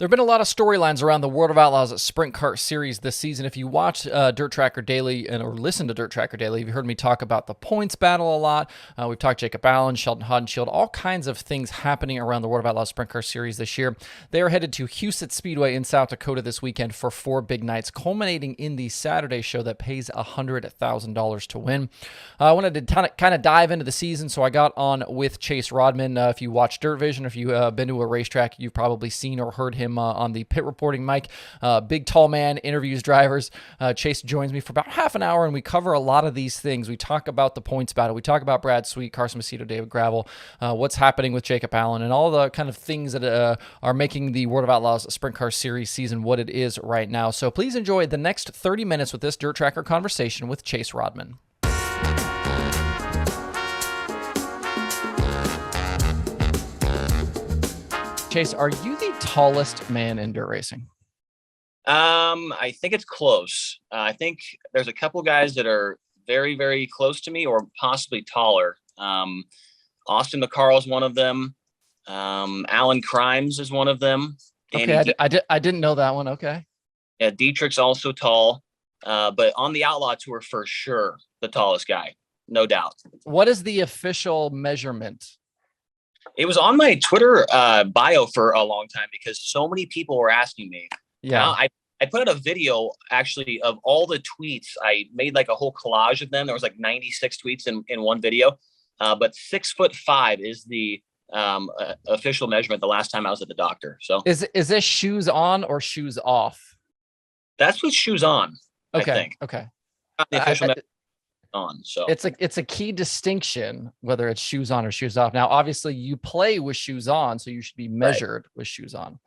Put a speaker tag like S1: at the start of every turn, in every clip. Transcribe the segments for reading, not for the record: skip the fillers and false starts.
S1: There have been a lot of storylines around the World of Outlaws Sprint Car series this season. If you watch Dirt Tracker Daily or listen to Dirt Tracker Daily, you've heard me talk about the points battle a lot. We've talked Jacob Allen, Sheldon Haudenschild, all kinds of things happening around the World of Outlaws Sprint Car series this year. They are headed to Huset Speedway in South Dakota this weekend for 4 big nights, culminating in the Saturday show that pays $100,000 to win. I wanted to kind of dive into the season, so I got on with Chase Raudman. If you watch DIRTVision, if you've been to a racetrack, you've probably seen or heard him on the pit reporting mic. Big, tall man, interviews drivers. Chase joins me for about half an hour, and we cover a lot of these things. We talk about the points battle. We talk about Brad Sweet, Carson Macedo, David Gravel, what's happening with Jacob Allen, and all the kind of things that are making the World of Outlaws Sprint Car Series season what it is right now. So please enjoy the next 30 minutes with this Dirt Tracker conversation with Chase Raudman. Chase, are you the tallest man in dirt racing?
S2: I think it's close. I think there's a couple guys that are very, very close to me or possibly taller. Austin McCarl is one of them. Alan Crimes is one of them.
S1: Okay, I didn't know that one. Okay.
S2: Yeah, Dietrich's also tall, but on the Outlaw Tour, for sure, the tallest guy, no doubt.
S1: What is the official measurement?
S2: It was on my Twitter bio for a long time because so many people were asking me.
S1: Yeah.
S2: I put out a video actually of all the tweets. I made like a whole collage of them. There was like 96 tweets in one video. But 6'5" is the official measurement the last time I was at the doctor. So
S1: is this shoes on or shoes off?
S2: That's with shoes on.
S1: Okay.
S2: I think.
S1: Okay.
S2: The official measurement on. So
S1: it's a key distinction whether it's shoes on or shoes off. Now, obviously, you play with shoes on, so you should be measured with shoes on.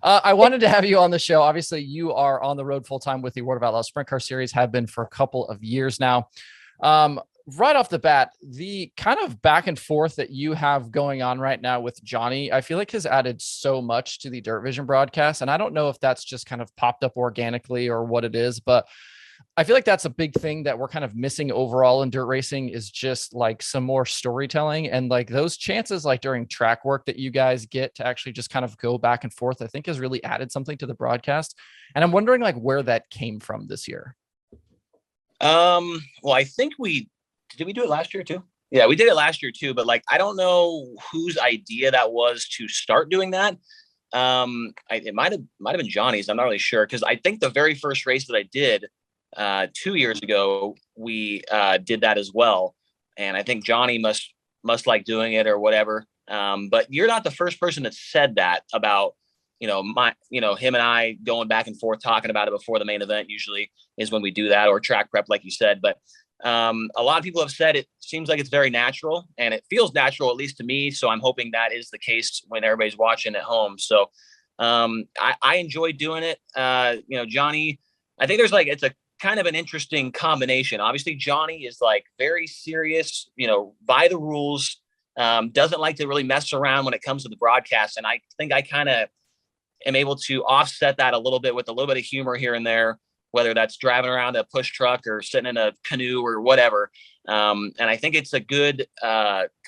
S1: I wanted to have you on the show. Obviously, you are on the road full time with the World of Outlaws Sprint Car Series, have been for a couple of years now. Right off the bat, the kind of back and forth that you have going on right now with Johnny, I feel like has added so much to the DIRTVision broadcast. And I don't know if that's just kind of popped up organically or what it is, but I feel like that's a big thing that we're kind of missing overall in dirt racing is just like some more storytelling and like those chances, like during track work that you guys get to actually just kind of go back and forth, I think has really added something to the broadcast. And I'm wondering like where that came from this year.
S2: Well, I think did we do it last year too? Yeah, we did it last year too, but like, I don't know whose idea that was to start doing that. It might've been Johnny's. I'm not really sure. Cause I think the very first race that I did 2 years ago, we did that as well. And I think Johnny must like doing it or whatever. But you're not the first person that said that about, him and I going back and forth talking about it before the main event usually is when we do that, or track prep, like you said. But a lot of people have said it seems like it's very natural and it feels natural, at least to me. So I'm hoping that is the case when everybody's watching at home. So I enjoy doing it. Johnny, I think it's a kind of an interesting combination. Obviously, Johnny is like very serious, by the rules, doesn't like to really mess around when it comes to the broadcast. And I think I kind of am able to offset that a little bit with a little bit of humor here and there, whether that's driving around a push truck or sitting in a canoe or whatever. And I think it's a good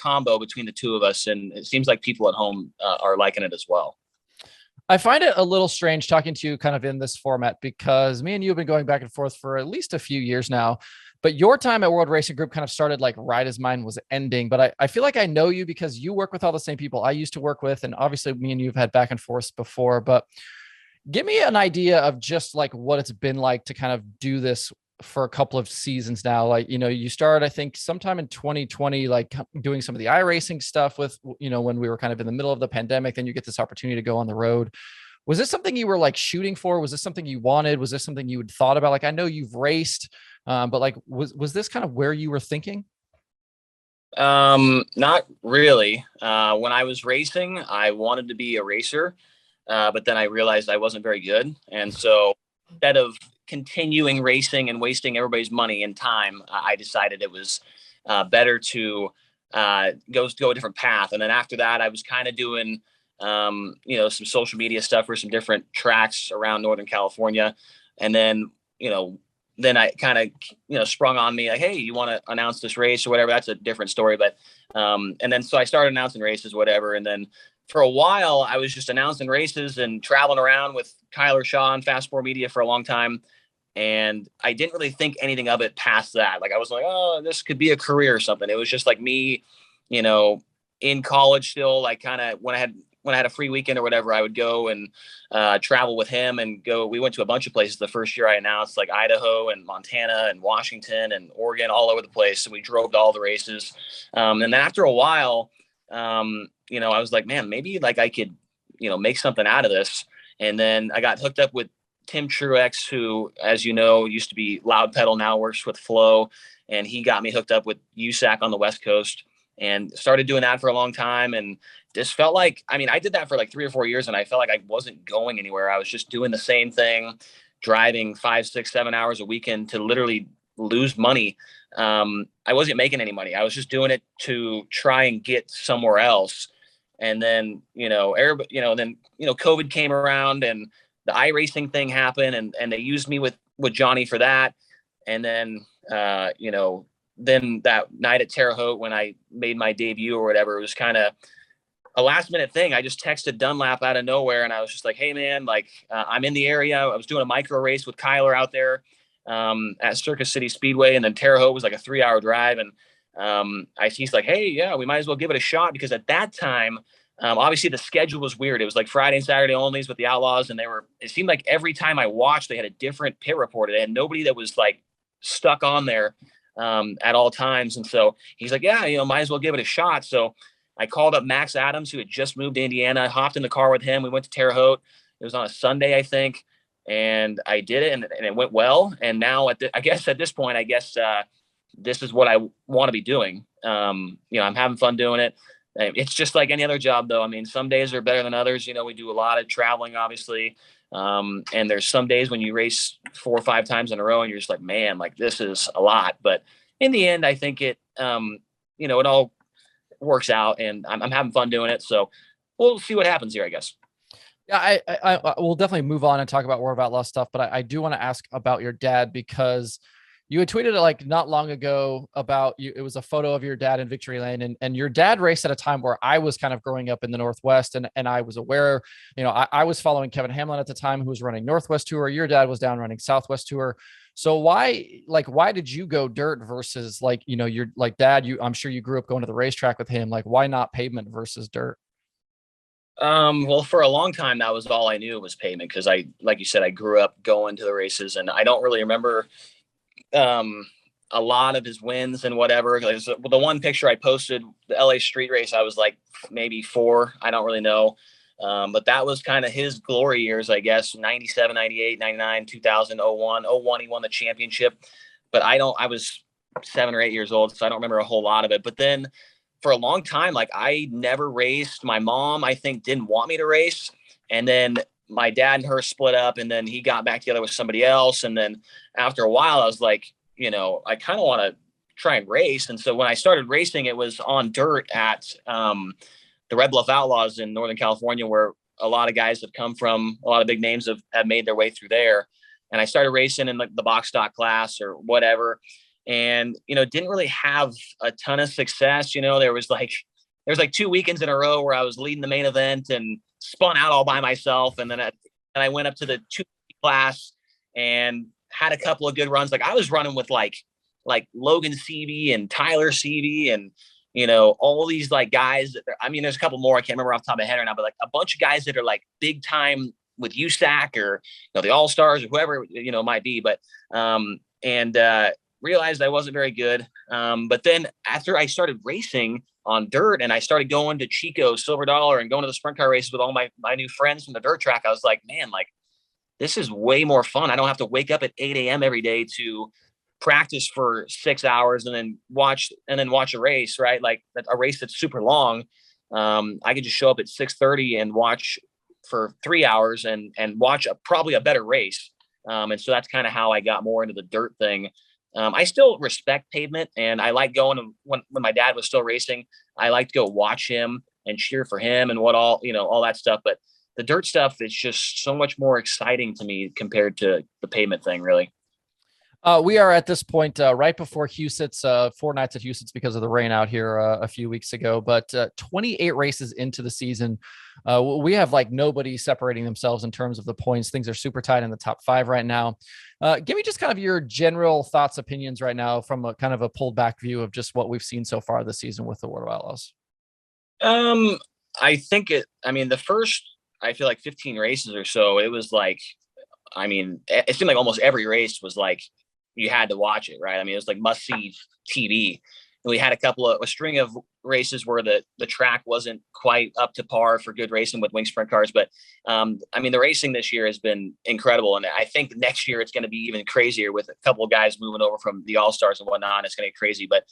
S2: combo between the two of us. And it seems like people at home are liking it as well.
S1: I find it a little strange talking to you kind of in this format because me and you have been going back and forth for at least a few years now, but your time at World Racing Group kind of started like right as mine was ending. But I feel like I know you because you work with all the same people I used to work with. And obviously me and you have had back and forth before, but give me an idea of just like what it's been like to kind of do this for a couple of seasons now. Like, you started, I think sometime in 2020, like doing some of the iRacing stuff with, when we were kind of in the middle of the pandemic, then you get this opportunity to go on the road. Was this something you were like shooting for? Was this something you wanted? Was this something you had thought about? Like, I know you've raced, but like, was this kind of where you were thinking?
S2: Not really. When I was racing, I wanted to be a racer. But then I realized I wasn't very good. And so instead of continuing racing and wasting everybody's money and time, I decided it was better to go a different path. And then after that, I was kind of doing, some social media stuff for some different tracks around Northern California. And then, then I kind of, sprung on me like, hey, you want to announce this race or whatever? That's a different story. But, and then, so I started announcing races, whatever. And then for a while, I was just announcing races and traveling around with Kyler Shaw and Fast Four Media for a long time. And I didn't really think anything of it past that. Like I was like, oh, this could be a career or something. It was just like me, in college still, like kind of when I had a free weekend or whatever, I would go and travel with him and go. We went to a bunch of places the first year I announced, like Idaho and Montana and Washington and Oregon, all over the place. And we drove to all the races. And then after a while, I was like, man, maybe like I could, make something out of this. And then I got hooked up with Tim Truex, who, as you know, used to be Loud Pedal, now works with Flow. And he got me hooked up with USAC on the West Coast and started doing that for a long time. And just felt like, I did that for like 3 or 4 years and I felt like I wasn't going anywhere. I was just doing the same thing, driving 5, 6, 7 hours a weekend to literally lose money. I wasn't making any money. I was just doing it to try and get somewhere else. And then, COVID came around and the iRacing thing happened and they used me with Johnny for that. And then, then that night at Terre Haute, when I made my debut or whatever, it was kind of a last minute thing. I just texted Dunlap out of nowhere. And I was just like, hey man, like I'm in the area. I was doing a micro race with Kyler out there at Circus City Speedway. And then Terre Haute was like a 3-hour drive. And he's like, hey, yeah, we might as well give it a shot, because at that time, obviously the schedule was weird. It was like Friday and Saturday onlys with the Outlaws. And it seemed like every time I watched, they had a different pit report. They had nobody that was like stuck on there at all times. And so he's like, yeah, might as well give it a shot. So I called up Max Adams, who had just moved to Indiana, hopped in the car with him. We went to Terre Haute. It was on a Sunday, I think. And I did it and it went well. And now at this point, this is what I want to be doing. I'm having fun doing it. It's just like any other job, though. Some days are better than others. We do a lot of traveling, obviously. And there's some days when you race 4 or 5 times in a row and you're just like, man, like this is a lot. But in the end, I think it all works out and I'm having fun doing it. So we'll see what happens here, I guess.
S1: Yeah, I will definitely move on and talk about more about Outlaw stuff, but I do want to ask about your dad, because you had tweeted it like not long ago about you. It was a photo of your dad in Victory Lane, and your dad raced at a time where I was kind of growing up in the Northwest, and I was aware, I was following Kevin Hamlin at the time, who was running Northwest Tour. Your dad was down running Southwest Tour. So why did you go dirt versus you're like dad, I'm sure you grew up going to the racetrack with him. Like, why not pavement versus dirt?
S2: Well, for a long time, that was all I knew was pavement. Cause like you said, I grew up going to the races and I don't really remember, a lot of his wins and whatever. The one picture I posted, the LA street race, I was like maybe 4. I don't really know. But that was kind of his glory years, I guess. 97, 98, 99, 2000, 01. 01, he won the championship. But I was 7 or 8 years old, so I don't remember a whole lot of it. But then for a long time, like I never raced. My mom, I think, didn't want me to race. And then my dad and her split up, and then he got back together with somebody else. And then after a while, I was like, I kind of want to try and race. And so when I started racing, it was on dirt at the Red Bluff Outlaws in Northern California, where a lot of guys have come from. A lot of big names have made their way through there. And I started racing in the box stock class or whatever. And, didn't really have a ton of success. There was like 2 weekends in a row where I was leading the main event and spun out all by myself. And then I went up to the 2 class and had a couple of good runs. Like I was running with like Logan Seavey and Tyler Seavey and, all these like guys. There's a couple more I can't remember off the top of my head right now, but like a bunch of guys that are like big time with USAC or, the All-Stars or whoever, it might be. But, realized I wasn't very good. But then after I started racing on dirt and I started going to Chico, Silver Dollar, and going to the sprint car races with all my new friends from the dirt track, I was like, man, like this is way more fun. I don't have to wake up at 8 a.m. every day to practice for 6 hours and then watch a race, right? Like a race that's super long. I could just show up at 6:30 and watch for 3 hours and watch probably a better race. And so that's kind of how I got more into the dirt thing. I still respect pavement, and I like going when my dad was still racing. I like to go watch him and cheer for him and all that stuff. But the dirt stuff is just so much more exciting to me compared to the pavement thing, really.
S1: We are at this point right before Huset's 4 nights at Huset's because of the rain out here a few weeks ago. But 28 races into the season, we have like nobody separating themselves in terms of the points. Things are super tight in the top 5 right now. Give me just kind of your general thoughts, opinions right now from a kind of a pulled back view of just what we've seen so far this season with the World of Outlaws.
S2: I think I mean, the first, I feel like 15 races or so, it was like, I mean, it seemed like almost every race was like, you had to watch it, right? I mean, it was like must see TV. And we had a string of races where the track wasn't quite up to par for good racing with wing sprint cars. But I mean, the racing this year has been incredible. And I think next year it's going to be even crazier with a couple of guys moving over from the All-Stars and whatnot. It's going to get crazy. But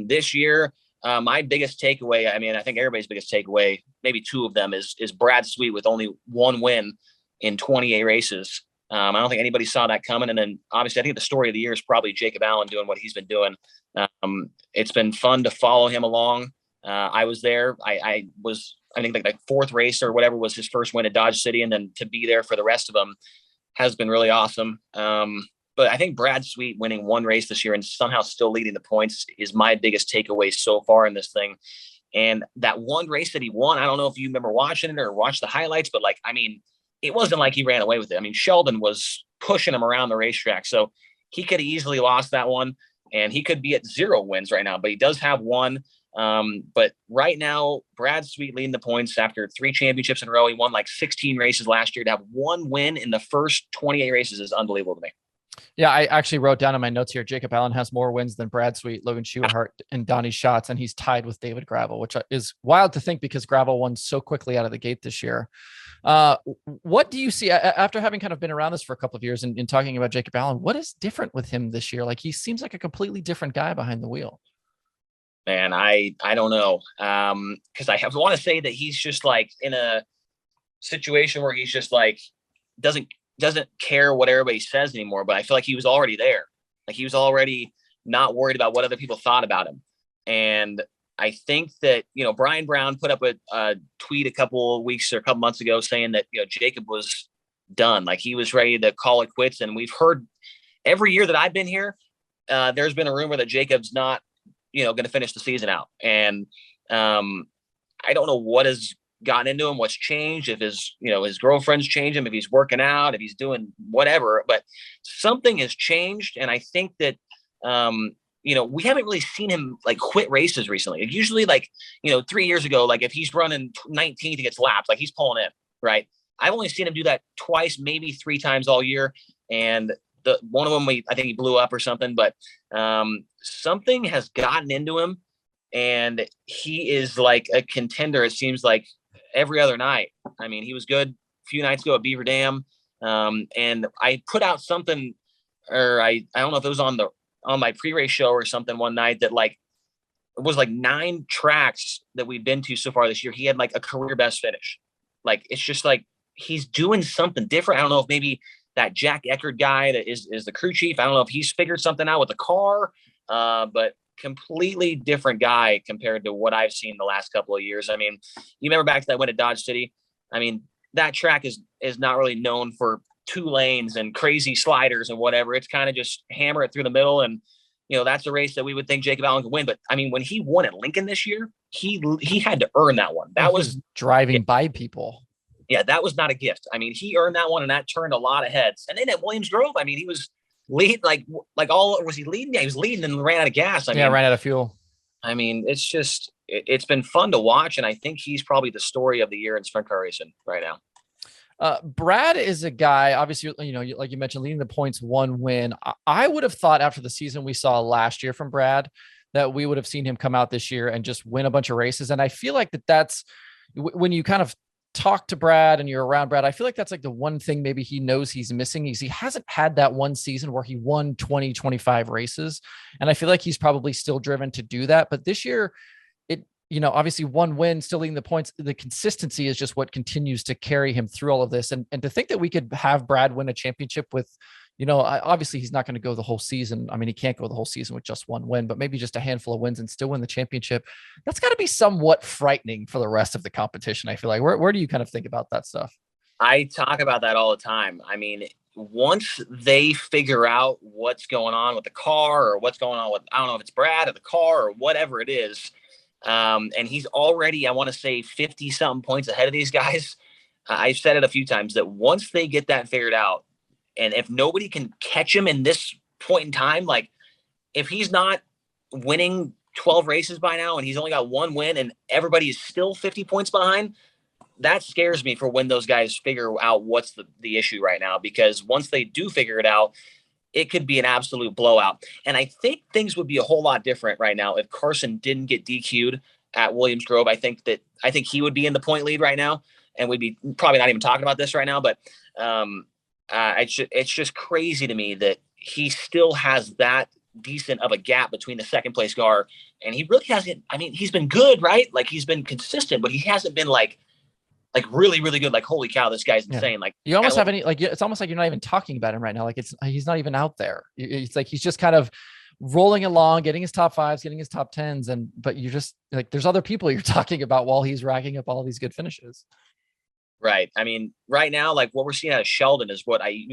S2: this year, my biggest takeaway, I mean, I think everybody's biggest takeaway, maybe 2 of them, is Brad Sweet with only 1 win in 28 races. I don't think anybody saw that coming. And then obviously I think the story of the year is probably Jacob Allen doing what he's been doing. It's been fun to follow him along. I was there. I think like 4th race or whatever was his first win at Dodge City. And then to be there for the rest of them has been really awesome. But I think Brad Sweet winning 1 race this year and somehow still leading the points is my biggest takeaway so far in this thing. And that 1 race that he won, I don't know if you remember watching it or watched the highlights, but like, I mean, it wasn't like he ran away with it. I mean, Sheldon was pushing him around the racetrack. So he could have easily lost that one and he could be at 0 wins right now, but he does have 1. But right now, Brad Sweet leading the points after 3 championships in a row. He won like 16 races last year. To have 1 win in the first 28 races is unbelievable to me.
S1: Yeah, I actually wrote down in my notes here, Jacob Allen has more wins than Brad Sweet, Logan Schuhart, and Donnie Schatz, and he's tied with David Gravel, which is wild to think because Gravel won so quickly out of the gate this year. What do you see after having kind of been around this for a couple of years and talking about Jacob Allen? What is different with him this year? Like he seems like a completely different guy behind the wheel.
S2: Man, I don't know. Because I want to say that he's just like in a situation where he's just like doesn't care what everybody says anymore. But I feel like he was already there. Like he was already not worried about what other people thought about him. And I think that, Brian Brown put up a tweet a couple weeks or a couple months ago saying that, Jacob was done. Like he was ready to call it quits. And we've heard every year that I've been here, there's been a rumor that Jacob's not, going to finish the season out. And I don't know what has gotten into him, what's changed, if his girlfriend's changed him, if he's working out, if he's doing whatever, but something has changed. And I think that, we haven't really seen him like quit races recently. Usually 3 years ago, like if he's running 19th, he gets lapped, like he's pulling in, right? I've only seen him do that twice, maybe 3 times all year. And one of them, I think he blew up or something, but something has gotten into him and he is like a contender. It seems like every other night. I mean, he was good a few nights ago at Beaver Dam. And I put out something, or I don't know if it was on my pre-race show or something one night that like, it was like 9 tracks that we've been to so far this year. He had like a career best finish. Like, it's just like, he's doing something different. I don't know if maybe that Jack Eckert guy that is the crew chief, I don't know if he's figured something out with the car, but completely different guy compared to what I've seen the last couple of years. I mean, you remember back to that win at Dodge City? I mean, that track is not really known for 2 lanes and crazy sliders and whatever. It's kind of just hammer it through the middle. And, that's a race that we would think Jacob Allen could win. But I mean, when he won at Lincoln this year, he had to earn that one. That was
S1: driving by people.
S2: Yeah, that was not a gift. I mean, he earned that one and that turned a lot of heads. And then at Williams Grove, I mean, he was lead was he leading? Yeah, he was leading and ran out of gas. I mean,
S1: ran out of fuel.
S2: I mean, it's been fun to watch. And I think he's probably the story of the year in sprint car racing right now.
S1: Brad is a guy, obviously, like you mentioned, leading the points, 1 win. I would have thought after the season we saw last year from Brad that we would have seen him come out this year and just win a bunch of races. And I feel like that's when you kind of talk to Brad and you're around Brad, I feel like that's like the one thing maybe he knows he's missing is he hasn't had that one season where he won 20, 25 races. And I feel like he's probably still driven to do that. But this year, obviously 1 win, still leading the points, the consistency is just what continues to carry him through all of this. And to think that we could have Brad win a championship with, obviously he's not going to go the whole season. I mean, he can't go the whole season with just 1 win, but maybe just a handful of wins and still win the championship. That's got to be somewhat frightening for the rest of the competition. I feel like, where do you kind of think about that stuff?
S2: I talk about that all the time. I mean, once they figure out what's going on with the car or what's going on with, I don't know if it's Brad or the car or whatever it is. And he's already, I want to say 50 something points ahead of these guys. I've said it a few times that once they get that figured out, and if nobody can catch him in this point in time, like if he's not winning 12 races by now and he's only got one win and everybody is still 50 points behind, that scares me for when those guys figure out what's the issue right now, because once they do figure it out, it could be an absolute blowout. And I think things would be a whole lot different right now if Carson didn't get DQ'd at Williams Grove. I think he would be in the point lead right now, and we'd be probably not even talking about this right now. But it's just crazy to me that he still has that decent of a gap between the second place car, and he really hasn't. I mean, he's been good, right? Like he's been consistent, but he hasn't been like really, really good. Like, holy cow, this guy's insane. Like
S1: you almost have any, like, it's almost like you're not even talking about him right now. Like he's not even out there. It's like, he's just kind of rolling along, getting his top fives, getting his top tens. But you're just like, there's other people you're talking about while he's racking up all these good finishes.
S2: Right. I mean, right now, like what we're seeing out of Sheldon is what I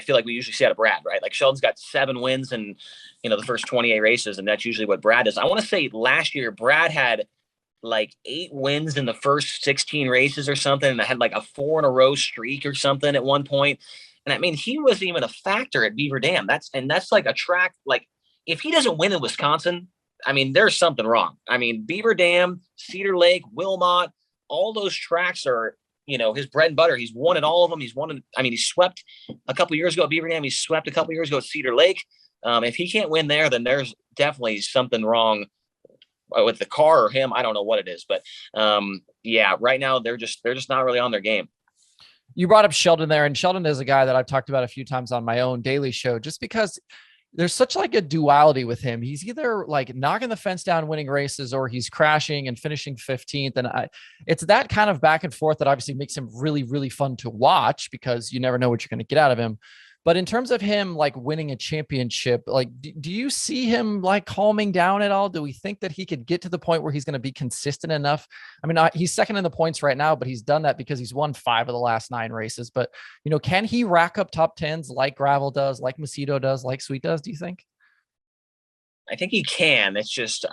S2: feel like we usually see out of Brad, right? Like Sheldon's got 7 wins in, the first 28 races. And that's usually what Brad does. I want to say last year, Brad had like 8 wins in the first 16 races or something. And I had like a 4 in a row streak or something at one point. And I mean, he wasn't even a factor at Beaver Dam. That's like a track. Like if he doesn't win in Wisconsin, I mean, there's something wrong. I mean, Beaver Dam, Cedar Lake, Wilmot, all those tracks are, his bread and butter. He's won at all of them. He swept a couple years ago at Beaver Dam. He swept a couple years ago at Cedar Lake. If he can't win there, then there's definitely something wrong with the car or him. I don't know what it is, but right now they're just not really on their game.
S1: You brought up Sheldon there, and Sheldon is a guy that I've talked about a few times on my own daily show, just because there's such like a duality with him. He's either like knocking the fence down, winning races, or he's crashing and finishing 15th. And it's that kind of back and forth that obviously makes him really, really fun to watch, because you never know what you're going to get out of him. But in terms of him like winning a championship, like, do you see him like calming down at all? Do we think that he could get to the point where he's going to be consistent enough? I mean, he's second in the points right now, but he's done that because he's won 5 of the last 9 races. But, can he rack up top 10s like Gravel does, like Macedo does, like Sweet does, do you think?
S2: I think he can. It's just,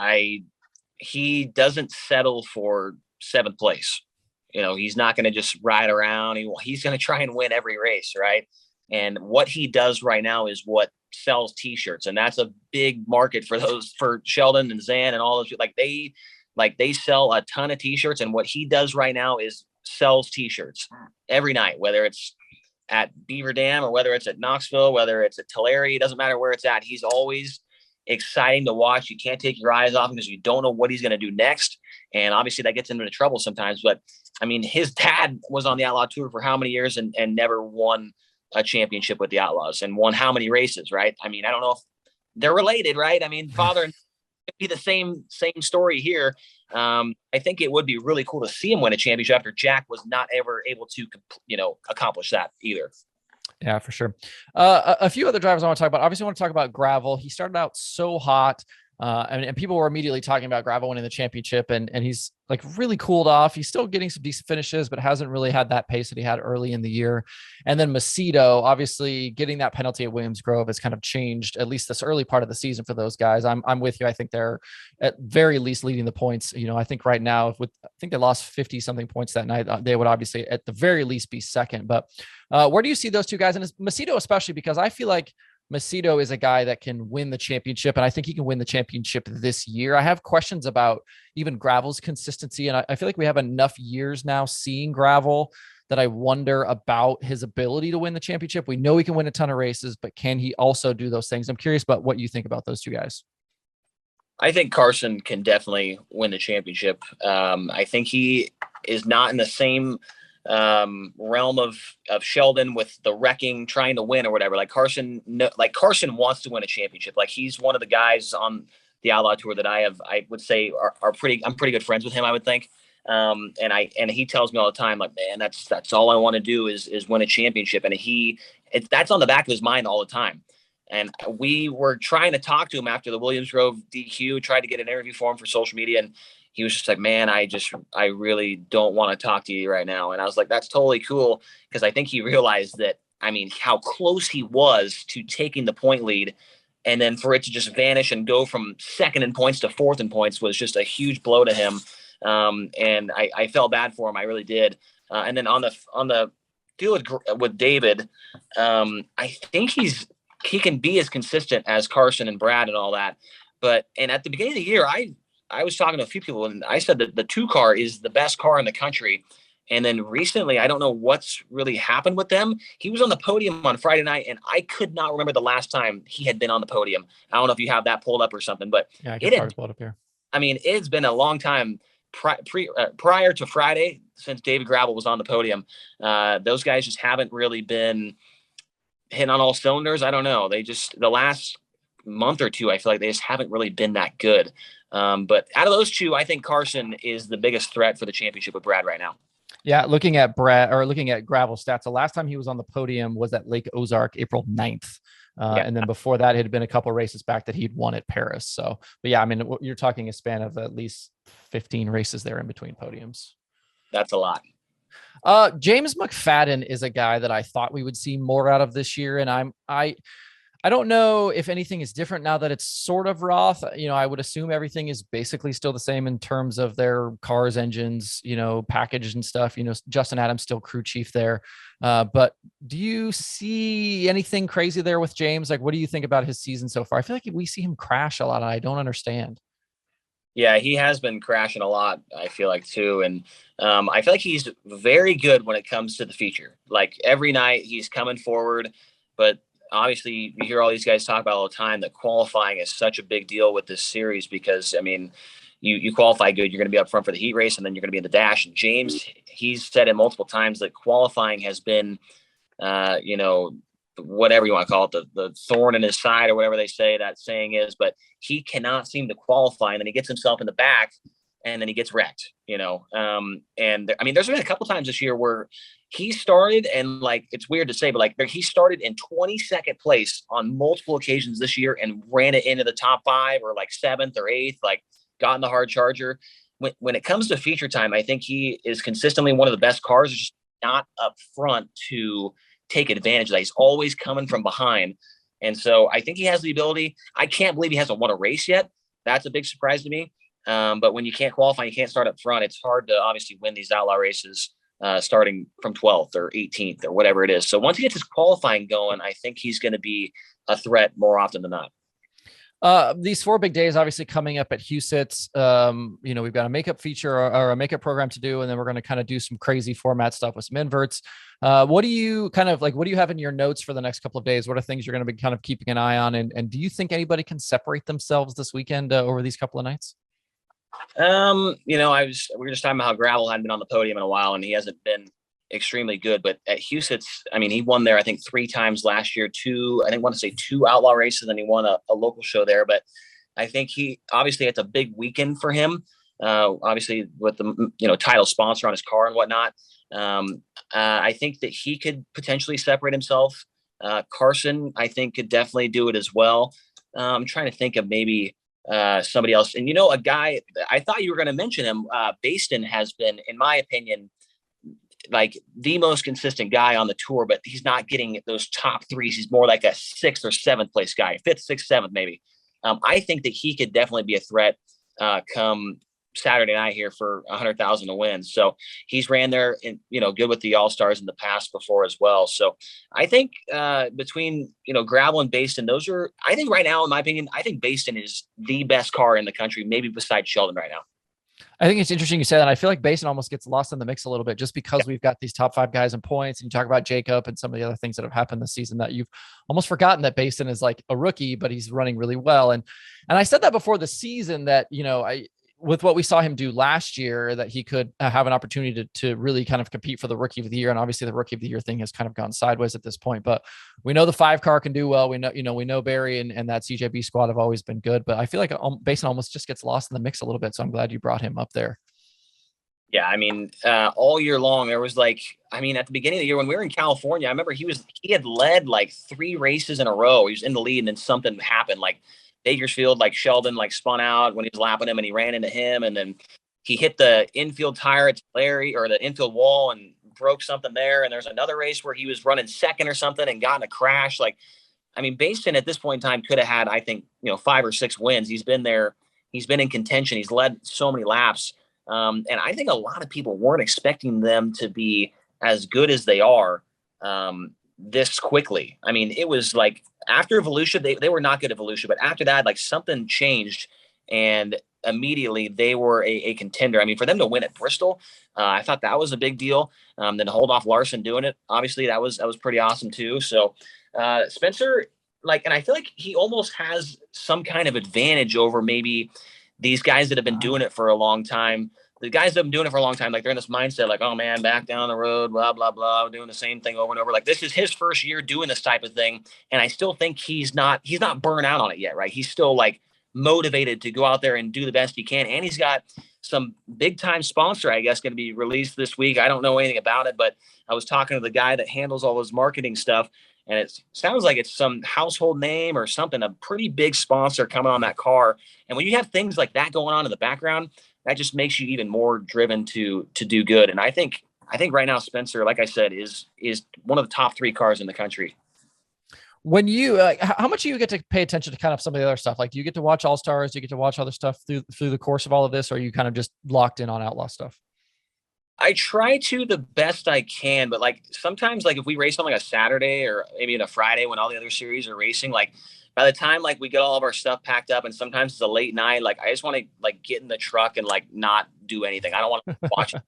S2: he doesn't settle for 7th place. He's not going to just ride around. He's going to try and win every race, right? And what he does right now is what sells T-shirts, and that's a big market for Sheldon and Zan and all those. They sell a ton of T-shirts, and what he does right now is sells T-shirts every night, whether it's at Beaver Dam or whether it's at Knoxville, whether it's at Tulare. It doesn't matter where it's at. He's always exciting to watch. You can't take your eyes off him because you don't know what he's going to do next, and obviously that gets him into trouble sometimes. But I mean, his dad was on the Outlaw Tour for how many years and never won a championship with the Outlaws, and won how many races, right? I mean, I don't know if they're related, right? I mean, father and be the same story here. I think it would be really cool to see him win a championship after Jack was not ever able to, accomplish that either.
S1: Yeah, for sure. A few other drivers I want to talk about. Obviously, I want to talk about Gravel. He started out so hot. And people were immediately talking about Gravel winning the championship, and he's like really cooled off. He's still getting some decent finishes, but hasn't really had that pace that he had early in the year. And then Macedo, obviously getting that penalty at Williams Grove has kind of changed at least this early part of the season for those guys. I'm with you. I think they're at very least leading the points. I think right now I think they lost 50 something points that night. They would obviously at the very least be second, but where do you see those two guys? And Macedo, especially because I feel like Macedo is a guy that can win the championship, and I think he can win the championship this year. I have questions about even Gravel's consistency, and I feel like we have enough years now seeing Gravel that I wonder about his ability to win the championship. We know he can win a ton of races, but can he also do those things? I'm curious about what you think about those two guys.
S2: I think Carson can definitely win the championship. I think he is not in the same realm of Sheldon with the wrecking, trying to win or whatever. Like Carson wants to win a championship. Like he's one of the guys on the Outlaw Tour that I would say I'm pretty good friends with him, I would think. And he tells me all the time, like, man, that's all I want to do is win a championship. And that's on the back of his mind all the time. And we were trying to talk to him after the Williams Grove DQ, tried to get an interview for him for social media. And he was just like, man, I really don't want to talk to you right now. And I was like, that's totally cool. Because I think he realized that I mean, how close he was to taking the point lead. And then for it to just vanish and go from second in points to fourth in points was just a huge blow to him. And I felt bad for him. I really did. And then on the deal with David, I think he can be as consistent as Carson and Brad and all that. And at the beginning of the year, I was talking to a few people and I said that the 2 car is the best car in the country. And then recently, I don't know what's really happened with them. He was on the podium on Friday night, and I could not remember the last time he had been on the podium. I don't know if you have that pulled up or something, but
S1: yeah, I can probably pull it up here.
S2: I mean, it's been a long time prior to Friday since David Gravel was on the podium. Those guys just haven't really been hitting on all cylinders. I don't know. The last month or two, I feel like they just haven't really been that good. But out of those 2, I think Carson is the biggest threat for the championship with Brad right now.
S1: Yeah, looking at Gravel stats, the last time he was on the podium was at Lake Ozark, April 9th. And then before that, it had been a couple of races back that he'd won at Paris. So, but yeah, I mean, you're talking a span of at least 15 races there in between podiums.
S2: That's a lot.
S1: James McFadden is a guy that I thought we would see more out of this year. And I don't know if anything is different now that it's sort of Roth. I would assume everything is basically still the same in terms of their cars, engines, package and stuff. Justin Adams still crew chief there. But do you see anything crazy there with James? Like, what do you think about his season so far? I feel like we see him crash a lot, and I don't understand.
S2: Yeah, he has been crashing a lot, I feel like, too. And I feel like he's very good when it comes to the feature. Like, every night he's coming forward, but obviously you hear all these guys talk about all the time that qualifying is such a big deal with this series because, I mean, you qualify good, you're going to be up front for the heat race, and then you're going to be in the dash. And James, he's said it multiple times that qualifying has been, whatever you want to call it, the thorn in his side or whatever they say that saying is, but he cannot seem to qualify. And then he gets himself in the back and then he gets wrecked, And I mean, there's been a couple times this year where he started, and like, it's weird to say, but like he started in 22nd place on multiple occasions this year and ran it into the top 5 or like 7th or 8th, like got in the hard charger. When it comes to feature time, I think he is consistently one of the best cars, just not up front to take advantage of that. He's always coming from behind. And so I think he has the ability. I can't believe he hasn't won a race yet. That's a big surprise to me. But when you can't qualify, you can't start up front, it's hard to obviously win these outlaw races starting from 12th or 18th or whatever it is. So once he gets his qualifying going, I think he's going to be a threat more often than not.
S1: These 4 big days obviously coming up at Huset. We've got a makeup feature or a makeup program to do, and then we're going to kind of do some crazy format stuff with some inverts. What do you have in your notes for the next couple of days? What are things you're going to be kind of keeping an eye on? And do you think anybody can separate themselves this weekend over these couple of nights?
S2: We were just talking about how Gravel hadn't been on the podium in a while, and he hasn't been extremely good. But at Huset, I mean, he won there, I think 3 times last year, 2 outlaw races, and he won a local show there. But I think it's a big weekend for him. Obviously with the, title sponsor on his car and whatnot. I think that he could potentially separate himself. Carson, I think, could definitely do it as well. I'm trying to think of maybe somebody else. And, a guy, I thought you were going to mention him. Bayston has been, in my opinion, like the most consistent guy on the tour, but he's not getting those top 3s. He's more like a 6th or 7th place guy, 5th, 6th, 7th, maybe. I think that he could definitely be a threat come Saturday night here for 100,000 to win. So he's ran there and, good with the All-Stars in the past before as well. So I think between, Gravel and Bayston, I think right now, in my opinion, I think Bayston is the best car in the country, maybe besides Sheldon right now.
S1: I think it's interesting you said that. I feel like Bayston almost gets lost in the mix a little bit just because we've got these top 5 guys in points, and you talk about Jacob and some of the other things that have happened this season that you've almost forgotten that Bayston is like a rookie, but he's running really well. And I said that before the season that, with what we saw him do last year, that he could have an opportunity to really kind of compete for the rookie of the year. And obviously the rookie of the year thing has kind of gone sideways at this point, but we know the 5 car can do well. We know Barry and that CJB squad have always been good, but I feel like Bayston almost just gets lost in the mix a little bit. So I'm glad you brought him up there.
S2: Yeah. I mean, all year long, there was at the beginning of the year when we were in California, I remember he had led like 3 races in a row. He was in the lead and then something happened, like Bakersfield, like Sheldon, spun out when he was lapping him and he ran into him. And then he hit the infield tire at Larry, or the infield wall, and broke something there. And there's another race where he was running second or something and got in a crash. Like, I mean, Bayston at this point in time could have had, I think, 5 or 6 wins. He's been there. He's been in contention. He's led so many laps. And I think a lot of people weren't expecting them to be as good as they are this quickly. I mean, it was like after Volusia, they were not good at Volusia, but after that, like something changed and immediately they were a contender. I mean, for them to win at Bristol, I thought that was a big deal. Then to hold off Larson doing it, obviously that was pretty awesome too. So Spencer, and I feel like he almost has some kind of advantage over maybe these guys that have been doing it for a long time. The guys that have been doing it for a long time, like they're in this mindset, like, oh man, back down the road, blah, blah, blah, doing the same thing over and over. Like this is his first year doing this type of thing. And I still think he's not burnt out on it yet, right? He's still like motivated to go out there and do the best he can. And he's got some big time sponsor, I guess, going to be released this week. I don't know anything about it, but I was talking to the guy that handles all his marketing stuff. And it sounds like it's some household name or something, a pretty big sponsor coming on that car. And when you have things like that going on in the background, that just makes you even more driven to do good. And I think right now, Spencer, like I said, is one of the top 3 cars in the country.
S1: When you, how much do you get to pay attention to kind of some of the other stuff? Like, do you get to watch All Stars? Do you get to watch other stuff through the course of all of this? Or are you kind of just locked in on Outlaw stuff?
S2: I try to the best I can, but like sometimes, like if we race on like a Saturday or maybe on a Friday when all the other series are racing, like by the time like we get all of our stuff packed up and sometimes it's a late night, like I just want to like get in the truck and like not do anything. I don't want to watch it,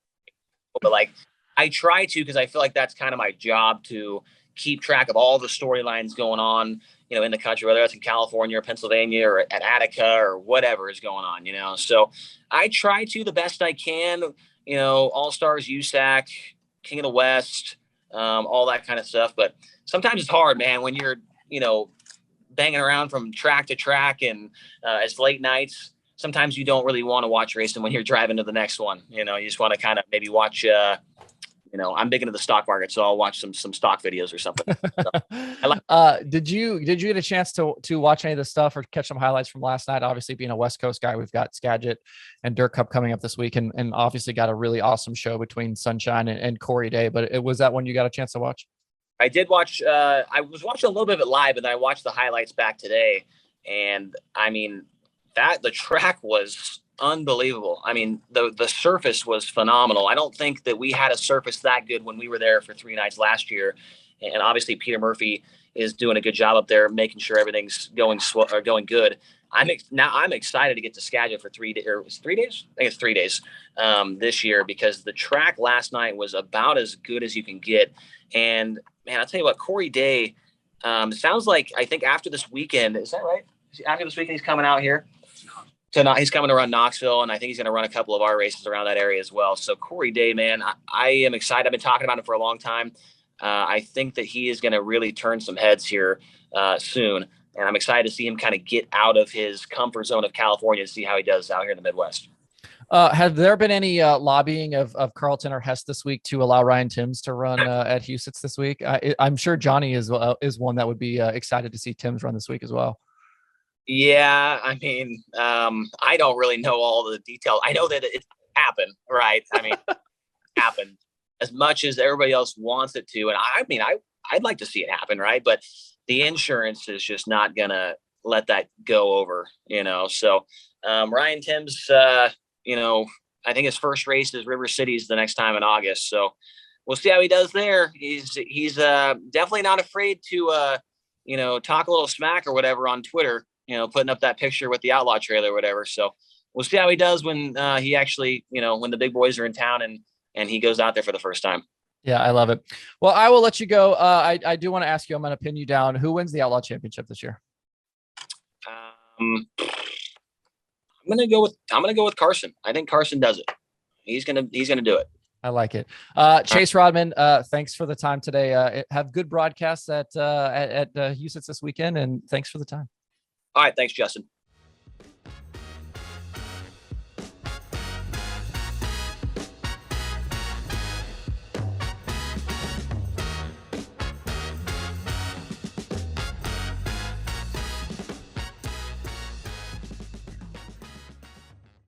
S2: but like I try to, because I feel like that's kind of my job to keep track of all the storylines going on, in the country, whether that's in California or Pennsylvania or at Attica or whatever is going on, So I try to the best I can. All Stars, USAC, King of the West, all that kind of stuff. But sometimes it's hard, man, when you're, banging around from track to track and it's late nights. Sometimes you don't really want to watch racing when you're driving to the next one. You just want to kind of maybe watch, I'm big into the stock market, so I'll watch some stock videos or something. So,
S1: did you get a chance to watch any of the stuff or catch some highlights from last night? Obviously, being a West Coast guy, we've got Skagit and Dirt Cup coming up this week, and obviously got a really awesome show between Sunshine and Corey Day. But was that one you got a chance to watch?
S2: I did watch. I was watching a little bit of it live, and then I watched the highlights back today. And I mean, the track was unbelievable. I mean, the surface was phenomenal. I don't think that we had a surface that good when we were there for 3 nights last year. And obviously Peter Murphy is doing a good job up there, making sure everything's going good. I'm excited to get to Skagit for 3 days, or 3 days? I think it's 3 days this year, because the track last night was about as good as you can get. And man, I'll tell you what, Corey Day, sounds like, I think after this weekend, is that right? After this weekend, he's coming out here. He's coming to run Knoxville, and I think he's going to run a couple of our races around that area as well. So Corey Day, man, I am excited. I've been talking about him for a long time. I think that he is going to really turn some heads here soon, and I'm excited to see him kind of get out of his comfort zone of California to see how he does out here in the Midwest.
S1: Have there been any lobbying of Carlton or Hess this week to allow Ryan Timms to run at Huset's this week? I'm sure Johnny is one that would be excited to see Timms run this week as well.
S2: Yeah, I mean, I don't really know all the details. I know that it happened, right? I mean, it happened as much as everybody else wants it to. And I mean, I'd like to see it happen, right? But the insurance is just not going to let that go over, So Ryan Timms, I think his first race is River Cities the next time in August. So we'll see how he does there. He's definitely not afraid to, talk a little smack or whatever on Twitter, putting up that picture with the Outlaw trailer or whatever. So we'll see how he does when he actually, when the big boys are in town and he goes out there for the first time.
S1: Yeah, I love it. Well, I will let you go. I do want to ask you, I'm going to pin you down. Who wins the Outlaw Championship this year?
S2: I'm going to go with Carson. I think Carson does it. He's going to do it.
S1: I like it. Chase Raudman, thanks for the time today. Have good broadcasts at Huset this weekend, and thanks for the time.
S2: All right. Thanks, Justin.